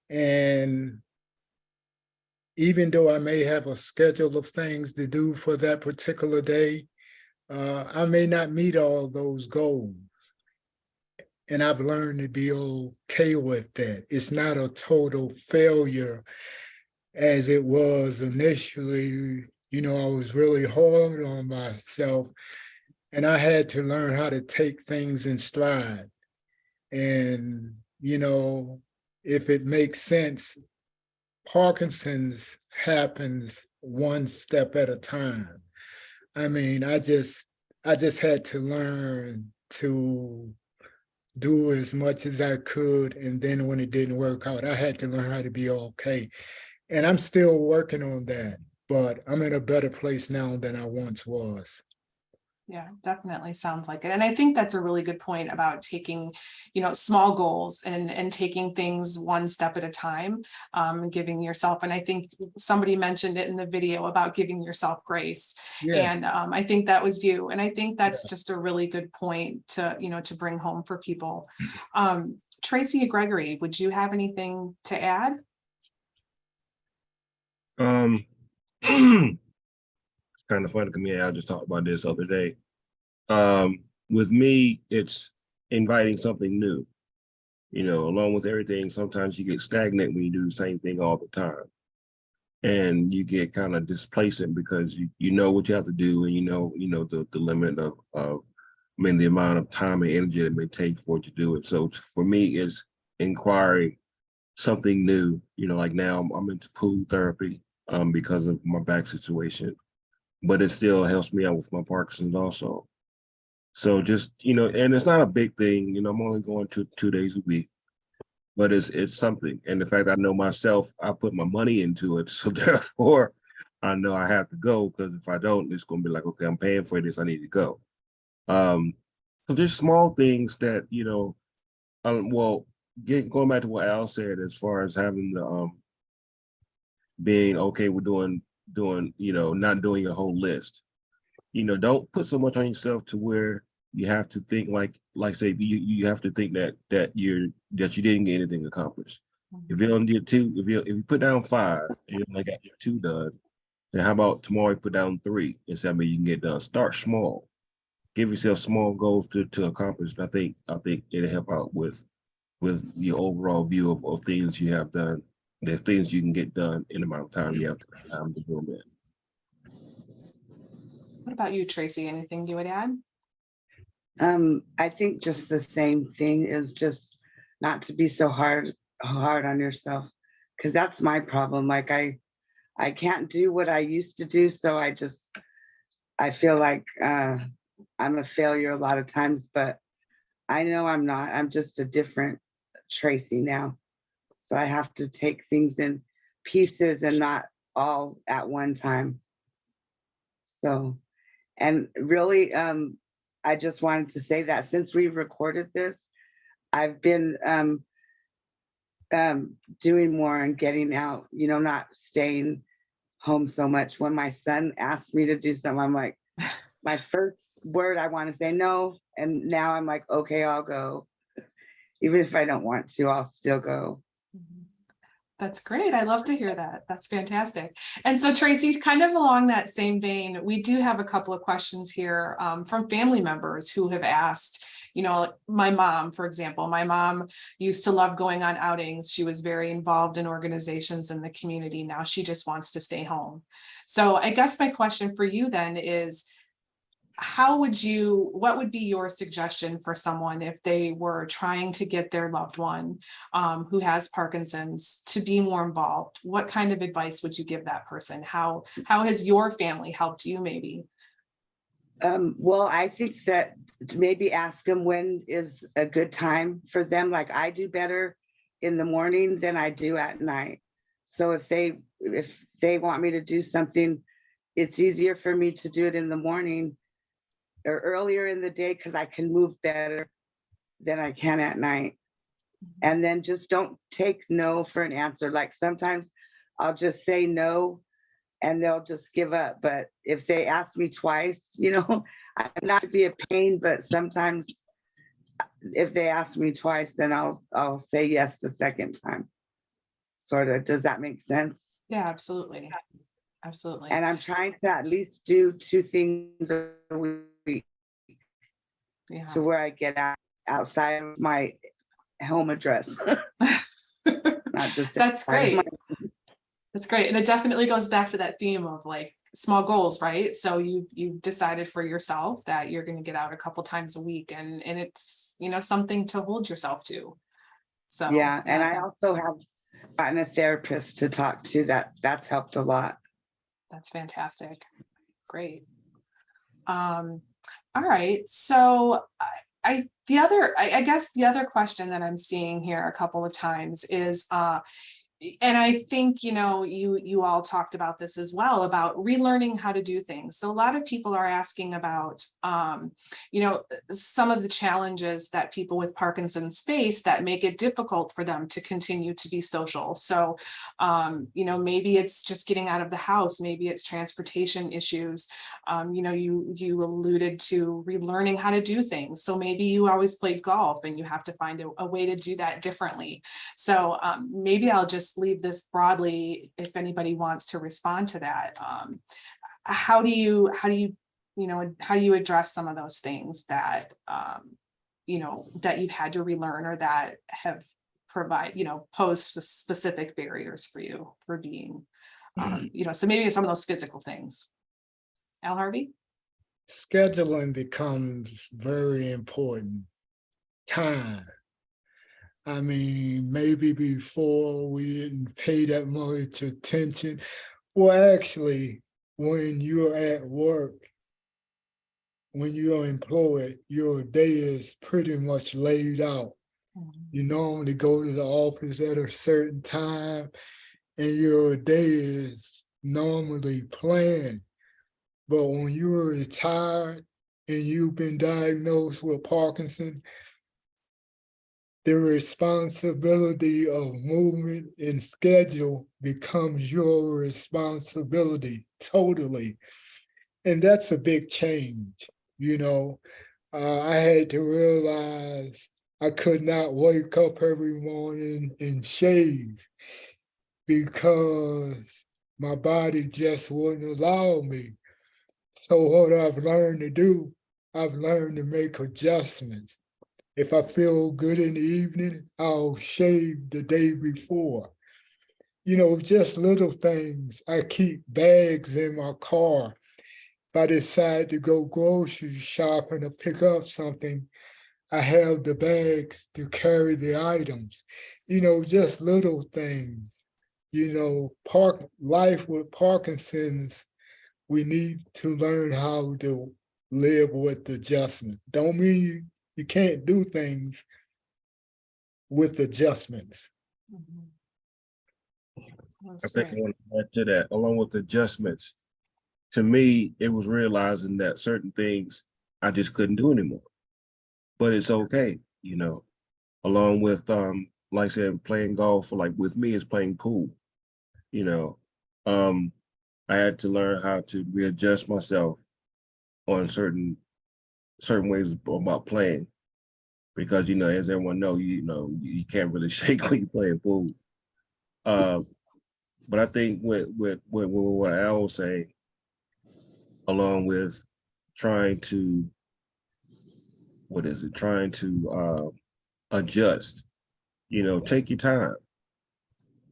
[SPEAKER 3] And even though I may have a schedule of things to do for that particular day, I may not meet all those goals. And I've learned to be okay with that. It's not a total failure as it was initially. I was really hard on myself, and I had to learn how to take things in stride. And, if it makes sense, Parkinson's happens one step at a time. I mean, I just had to learn to do as much as I could. And then when it didn't work out, I had to learn how to be okay. And I'm still working on that, but I'm in a better place now than I once was.
[SPEAKER 1] Yeah, definitely sounds like it. And I think that's a really good point about taking, small goals and taking things one step at a time, giving yourself. And I think somebody mentioned it in the video about giving yourself grace.
[SPEAKER 3] Yeah.
[SPEAKER 1] And I think that was you. And I think that's just a really good point to, to bring home for people. Tracy Gregory, would you have anything to add?
[SPEAKER 4] It's kind of funny because me and I just talked about this the other day. With me, it's inviting something new. Along with everything, sometimes you get stagnant when you do the same thing all the time. And you get kind of displacent because you know what you have to do, and the limit of the amount of time and energy it may take for it to do it. So for me, it's inquiring something new. Like now I'm into pool therapy because of my back situation, but it still helps me out with my Parkinson's also. So just, and it's not a big thing, I'm only going 2 days a week, but it's something. And the fact I know myself, I put my money into it. So therefore I know I have to go, because if I don't, it's going to be like, okay, I'm paying for this, I need to go. So there's small things that, going back to what Al said, as far as having the, being okay with doing, not doing a whole list. Don't put so much on yourself to where you have to think like say you have to think that you didn't get anything accomplished. If you only did 2, if you put down 5 and you only got your 2 done, then how about tomorrow you put down 3 and say, you can get done. Start small. Give yourself small goals to accomplish. I think it'll help out with your overall view of things you have done. There's things you can get done in the amount of time you have to do them in.
[SPEAKER 1] What about you, Tracy? Anything you would add?
[SPEAKER 5] I think just the same thing is just not to be so hard on yourself, because that's my problem. Like I can't do what I used to do, so I feel like I'm a failure a lot of times, but I know I'm not. I'm just a different Tracy now. So I have to take things in pieces and not all at one time. So, and really, I just wanted to say that since we recorded this, I've been doing more and getting out, not staying home so much. When my son asked me to do something, I'm like, my first word, I want to say no. And now I'm like, okay, I'll go. Even if I don't want to, I'll still go.
[SPEAKER 1] That's great. I love to hear that. That's fantastic. And so Tracy, kind of along that same vein, we do have a couple of questions here from family members who have asked, my mom, for example, my mom used to love going on outings. She was very involved in organizations in the community. Now she just wants to stay home. So I guess my question for you then is, what would be your suggestion for someone if they were trying to get their loved one who has Parkinson's to be more involved? What kind of advice would you give that person? How has your family helped you maybe?
[SPEAKER 5] Well, I think that to maybe ask them when is a good time for them. Like I do better in the morning than I do at night. So if they want me to do something, it's easier for me to do it in the morning or earlier in the day because I can move better than I can at night. And then just don't take no for an answer. Like sometimes I'll just say no and they'll just give up. But if they ask me twice, I'm not to be a pain, but sometimes if they ask me twice, then I'll say yes the second time. Sort of. Does that make sense?
[SPEAKER 1] Yeah, absolutely. Absolutely.
[SPEAKER 5] And I'm trying to at least do 2 things a week
[SPEAKER 1] Yeah.
[SPEAKER 5] to where I get outside of my home address. Not just
[SPEAKER 1] That's
[SPEAKER 5] outside of
[SPEAKER 1] great.
[SPEAKER 5] my-
[SPEAKER 1] That's great. And it definitely goes back to that theme of like small goals, right? So you decided for yourself that you're going to get out a couple times a week and it's, something to hold yourself to. So
[SPEAKER 5] yeah, and I also have gotten a therapist to talk to that's helped a lot.
[SPEAKER 1] That's fantastic. Great. All right. So I guess the other question that I'm seeing here a couple of times is and I think, you all talked about this as well, about relearning how to do things. So a lot of people are asking about, some of the challenges that people with Parkinson's face that make it difficult for them to continue to be social. So, maybe it's just getting out of the house, maybe it's transportation issues. You alluded to relearning how to do things. So maybe you always played golf and you have to find a way to do that differently. So maybe I'll just leave this broadly if anybody wants to respond to that. How do you address some of those things that that you've had to relearn or that have posed specific barriers for you for being so maybe some of those physical things. Al Harvey?
[SPEAKER 3] Scheduling becomes very important. Time. I mean, maybe before we didn't pay that much attention. Well, actually, when you're at work, when you're employed, your day is pretty much laid out. You normally go to the office at a certain time and your day is normally planned. But when you're retired and you've been diagnosed with Parkinson, the responsibility of movement and schedule becomes your responsibility totally. And that's a big change. I had to realize I could not wake up every morning and shave because my body just wouldn't allow me. So what I've learned to do, I've learned to make adjustments. If I feel good in the evening, I'll shave the day before. Just little things. I keep bags in my car. If I decide to go grocery shopping or pick up something, I have the bags to carry the items. Just little things. Life with Parkinson's, we need to learn how to live with adjustment. Don't mean you can't do things with adjustments.
[SPEAKER 1] That's
[SPEAKER 4] I think I
[SPEAKER 1] great.
[SPEAKER 4] want to add to that, along with adjustments. To me, it was realizing that certain things I just couldn't do anymore. But it's okay, along with like I said, playing golf, or like with me is playing pool. I had to learn how to readjust myself on certain ways about playing. Because as everyone knows, you can't really shake when you're playing pool. But I think with what Al was saying, along with trying to adjust, take your time.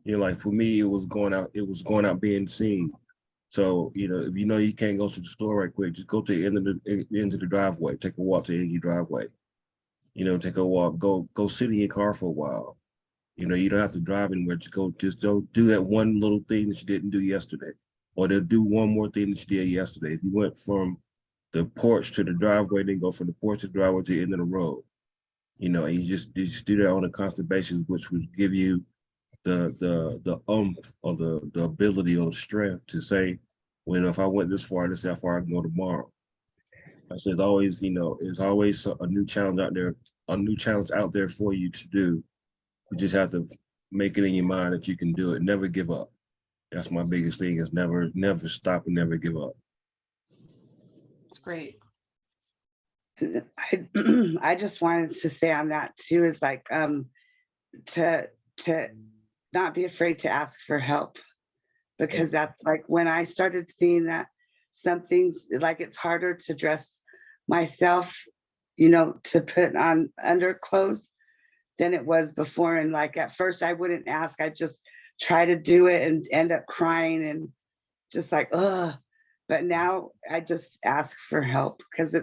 [SPEAKER 4] Like for me, it was going out being seen. So, if you can't go to the store right quick, just go to the end of the driveway, take a walk to the end of your driveway. Take a walk, go sit in your car for a while. You don't have to drive anywhere. Just go do that one little thing that you didn't do yesterday, or to do one more thing that you did yesterday. If you went from the porch to the driveway, then go from the porch to the driveway to the end of the road. You know, and you just do that on a constant basis, which would give you the or the ability or the strength to say, well, if I went this far, this is how far I can go tomorrow. I said, it's always, you know, it's always a new challenge out there for you to do. You just have to make it in your mind that you can do it. Never give up. That's my biggest thing, is never stop and never give up.
[SPEAKER 1] It's great.
[SPEAKER 5] I just wanted to say on that too, is like to not be afraid to ask for help, because that's like when I started seeing that some things, like it's harder to dress myself, you know, to put on underclothes than it was before. And like at first I wouldn't ask, I just try to do it and end up crying and just like, ugh. But now I just ask for help, because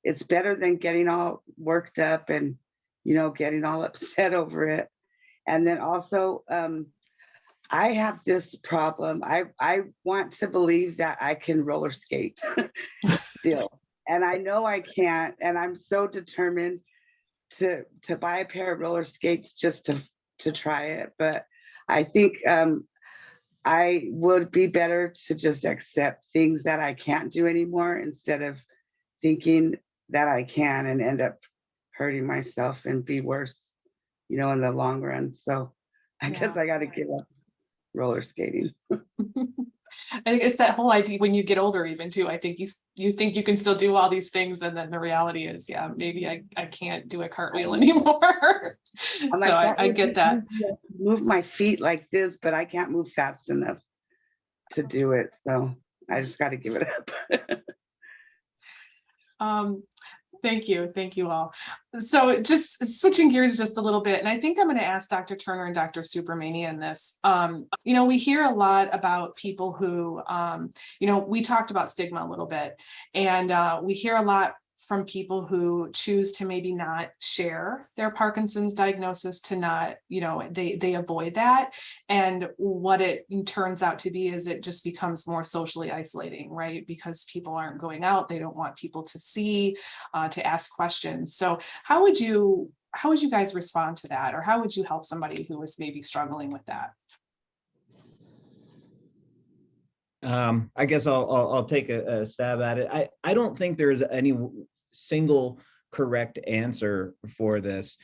[SPEAKER 5] it's better than getting all worked up and, you know, getting all upset over it. And then also, I have this problem. I want to believe that I can roller skate still. And I know I can't. And I'm so determined to buy a pair of roller skates just to try it. But I think I would be better to just accept things that I can't do anymore, instead of thinking that I can and end up hurting myself and be worse, you know, in the long run. So I guess I got to give up roller skating.
[SPEAKER 1] I think it's that whole idea when you get older, even too. I think you think you can still do all these things, and then the reality is, yeah, maybe I can't do a cartwheel anymore.
[SPEAKER 5] I'm
[SPEAKER 1] So I get that.
[SPEAKER 5] Move my feet like this, but I can't move fast enough to do it. So I just got to give it up.
[SPEAKER 1] Thank you all. So just switching gears just a little bit, and I think I'm going to ask Dr. Turner and Dr. Subramanian this. You know, we hear a lot about people who, you know, we talked about stigma a little bit, and we hear a lot from people who choose to maybe not share their Parkinson's diagnosis, to not, you know, they avoid that. And what it turns out to be is it just becomes more socially isolating, right? Because people aren't going out, they don't want people to see, to ask questions. So how would you guys respond to that? Or how would you help somebody who is maybe struggling with that?
[SPEAKER 2] I guess I'll take a stab at it. I don't think there's any single correct answer for this.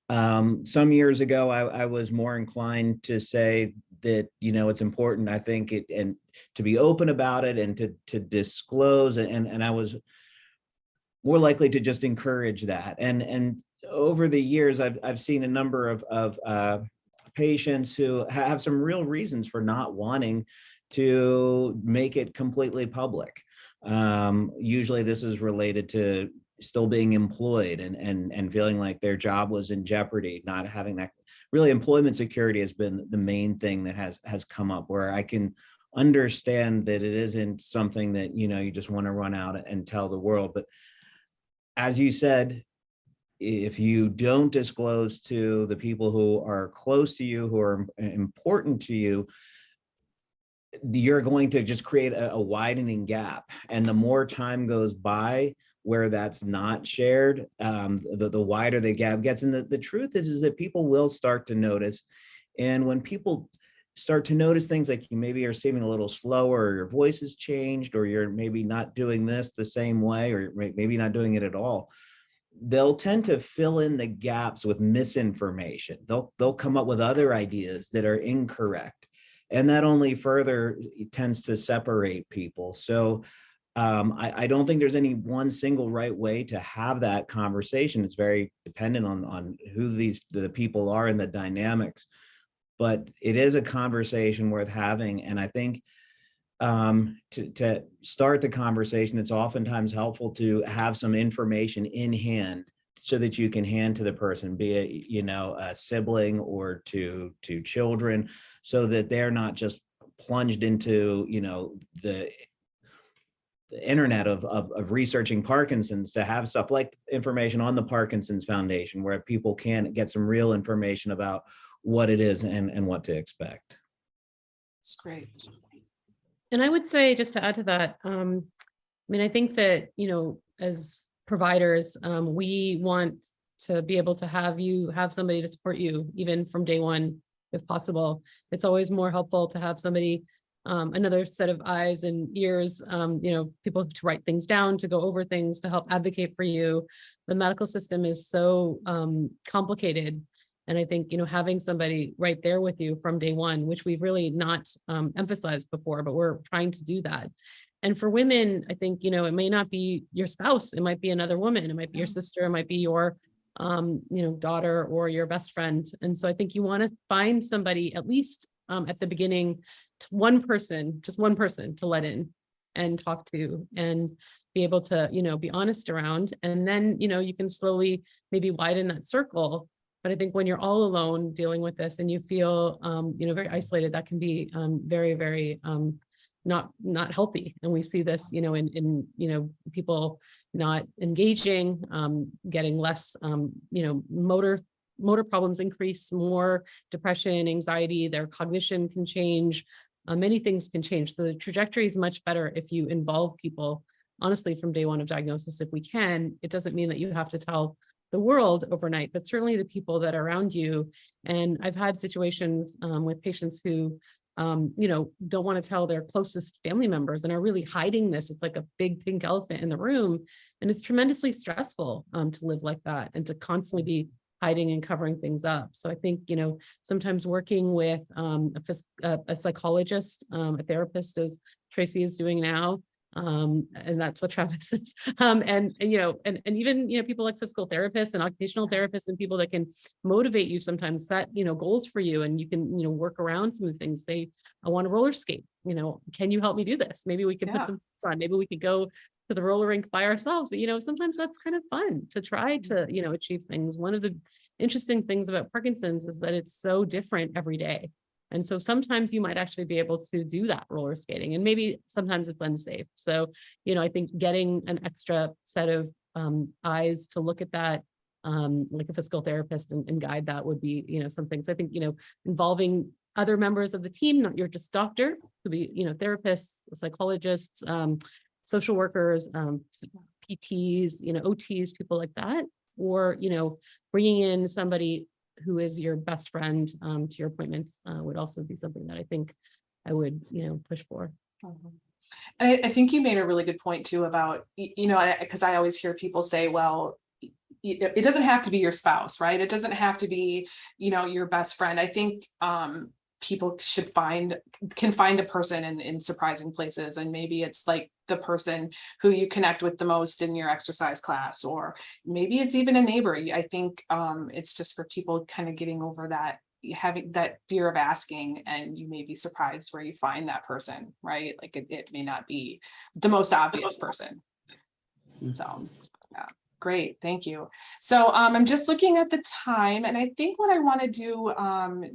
[SPEAKER 2] Some years ago, I was more inclined to say that, you know, it's important, I think, and to be open about it and to disclose, and I was more likely to just encourage that. And over the years, I've seen a number of patients who have some real reasons for not wanting to make it completely public. Usually this is related to still being employed and feeling like their job was in jeopardy, not having that. Really, employment security has been the main thing that has come up, where I can understand that it isn't something that, you know, you just want to run out and tell the world. But as you said, if you don't disclose to the people who are close to you, who are important to you, you're going to just create a widening gap. And the more time goes by where that's not shared, the wider the gap gets. And the truth is that people will start to notice. And when people start to notice things like you maybe are seeming a little slower, or your voice has changed, or you're maybe not doing this the same way, or maybe not doing it at all, they'll tend to fill in the gaps with misinformation. They'll come up with other ideas that are incorrect. And that only further tends to separate people. So I don't think there's any one single right way to have that conversation. It's very dependent on who the people are and the dynamics. But it is a conversation worth having. And I think to start the conversation, it's oftentimes helpful to have some information in hand so that you can hand to the person, be it, you know, a sibling or to children, so that they're not just plunged into, you know, the internet of researching Parkinson's, to have stuff like information on the Parkinson's Foundation, where people can get some real information about what it is and what to expect.
[SPEAKER 1] It's great.
[SPEAKER 6] And I would say, just to add to that, mean, I think that, as providers, we want to be able to have somebody to support you even from day one, if possible. It's always more helpful to have somebody, another set of eyes and ears, people to write things down, to go over things, to help advocate for you. The medical system is so complicated. And I think, having somebody right there with you from day one, which we've really not emphasized before, but we're trying to do that. And for women, I think, it may not be your spouse, it might be another woman, it might be your sister, it might be your, daughter or your best friend. And so I think you want to find somebody, at least at the beginning, just one person to let in and talk to and be able to, be honest around. And then, you can slowly maybe widen that circle. But I think when you're all alone dealing with this and you feel, very isolated, that can be very, very not healthy. And we see this, in people not engaging, getting less, motor problems increase, more depression, anxiety, their cognition can change. Many things can change. So the trajectory is much better if you involve people, honestly, from day one of diagnosis, if we can. It doesn't mean that you have to tell the world overnight, but certainly the people that are around you. And I've had situations with patients who, don't want to tell their closest family members and are really hiding this. It's like a big pink elephant in the room. And it's tremendously stressful to live like that and to constantly be hiding and covering things up. So I think, sometimes working with a psychologist, a therapist, as Tracy is doing now, and that's what Travis is. And even, people like physical therapists and occupational therapists and people that can motivate you, sometimes set, goals for you, and you can, work around some of the things. Say, I want to roller skate, can you help me do this? Maybe we could put some on, maybe we could go to the roller rink by ourselves, but, sometimes that's kind of fun to try to, achieve things. One of the interesting things about Parkinson's is that it's so different every day. And so sometimes you might actually be able to do that roller skating, and maybe sometimes it's unsafe. So, I think getting an extra set of eyes to look at that, like a physical therapist and guide that would be, some things. I think, involving other members of the team, not your just doctor, could be, therapists, psychologists, social workers, PTs, OTs, people like that, or, bringing in somebody who is your best friend to your appointments would also be something that I think I would, push for.
[SPEAKER 1] And I think you made a really good point too about, because I always hear people say, well, it doesn't have to be your spouse, right? It doesn't have to be, your best friend. I think people can find a person in surprising places. And maybe it's like the person who you connect with the most in your exercise class, or maybe it's even a neighbor. I think it's just for people kind of getting over that, having that fear of asking, and you may be surprised where you find that person, right? Like it may not be the most obvious person. So, yeah. Great, thank you. So I'm just looking at the time, and I think what I want to do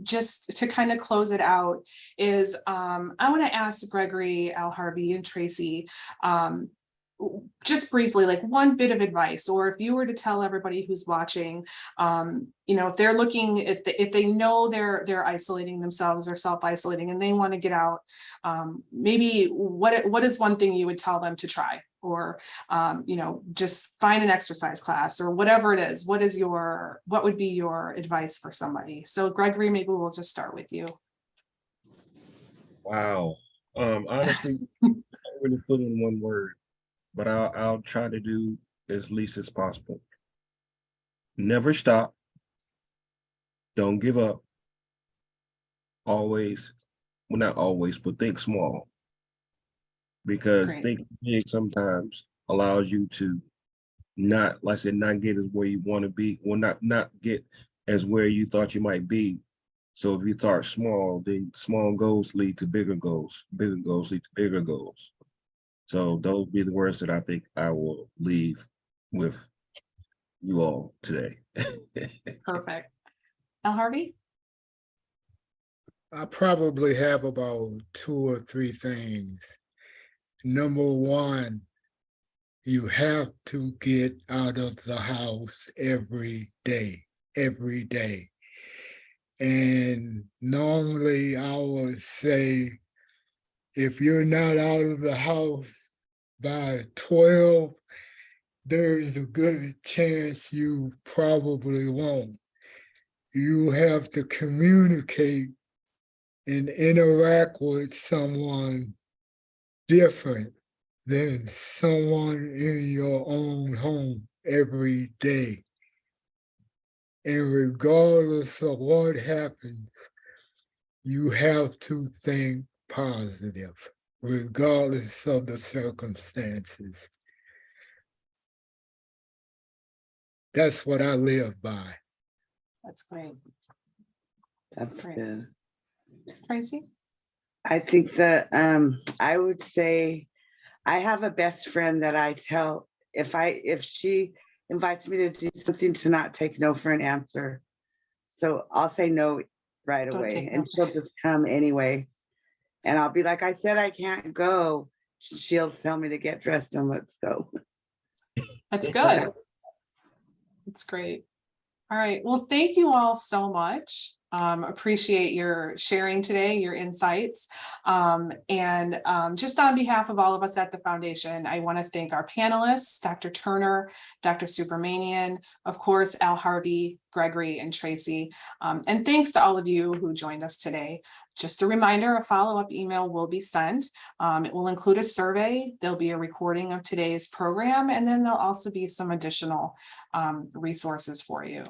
[SPEAKER 1] just to kind of close it out is I want to ask Gregory, Al Harvey, and Tracy just briefly, like one bit of advice, or if you were to tell everybody who's watching, if they're looking, if they know they're isolating themselves or self-isolating and they want to get out, maybe what is one thing you would tell them to try? Or just find an exercise class or whatever it is. What would be your advice for somebody? So Gregory, maybe we'll just start with you.
[SPEAKER 4] Wow. Honestly, I can't really put in one word, but I'll try to do as least as possible. Never stop. Don't give up. Always, well, not always, but think small. Because
[SPEAKER 1] Great.
[SPEAKER 4] thinking big sometimes allows you to not, like I said, not get as where you want to be, or not get as where you thought you might be. So if you start small, then small goals lead to bigger goals. Bigger goals lead to bigger goals. So those be the words that I think I will leave with you all today.
[SPEAKER 1] Perfect. Al Harvey?
[SPEAKER 3] I probably have about 2 or 3 things. Number one, you have to get out of the house every day. And normally I would say, if you're not out of the house by 12, there's a good chance you probably won't. You have to communicate and interact with someone different than someone in your own home every day. And regardless of what happens, you have to think positive, regardless of the circumstances. That's what I live by.
[SPEAKER 1] That's great.
[SPEAKER 7] That's
[SPEAKER 1] Great.
[SPEAKER 7] good.
[SPEAKER 1] Tracy?
[SPEAKER 7] I think that I would say I have a best friend that I tell if she invites me to do something, to not take no for an answer. So I'll say no right
[SPEAKER 1] Don't
[SPEAKER 7] away,
[SPEAKER 1] take no
[SPEAKER 7] and
[SPEAKER 1] for-
[SPEAKER 7] she'll just come anyway. And I'll be like, I said I can't go. She'll tell me to get dressed and let's go.
[SPEAKER 1] That's good. That's great. All right. Well, thank you all so much. Appreciate your sharing today, your insights. Just on behalf of all of us at the foundation, I want to thank our panelists, Dr. Turner, Dr. Subramanian, of course, Al Harvey, Gregory, and Tracy. And thanks to all of you who joined us today. Just a reminder, a follow-up email will be sent. It will include a survey. There'll be a recording of today's program, and then there'll also be some additional resources for you.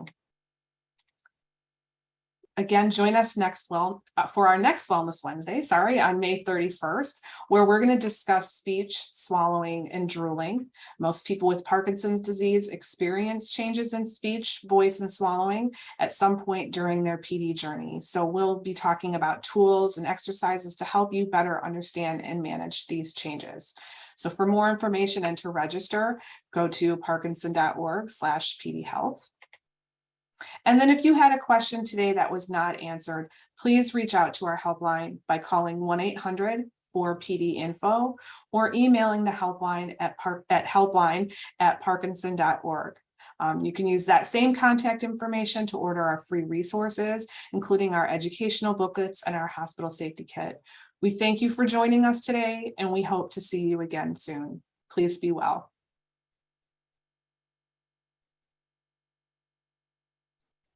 [SPEAKER 1] Again, join us for our next Wellness Wednesday, on May 31st, where we're going to discuss speech, swallowing, and drooling. Most people with Parkinson's disease experience changes in speech, voice, and swallowing at some point during their PD journey. So we'll be talking about tools and exercises to help you better understand and manage these changes. So for more information and to register, go to parkinson.org/pdhealth. And then if you had a question today that was not answered, please reach out to our helpline by calling 1-800-4PD-INFO or emailing the helpline at helpline@parkinson.org. You can use that same contact information to order our free resources, including our educational booklets and our hospital safety kit. We thank you for joining us today, and we hope to see you again soon. Please be well.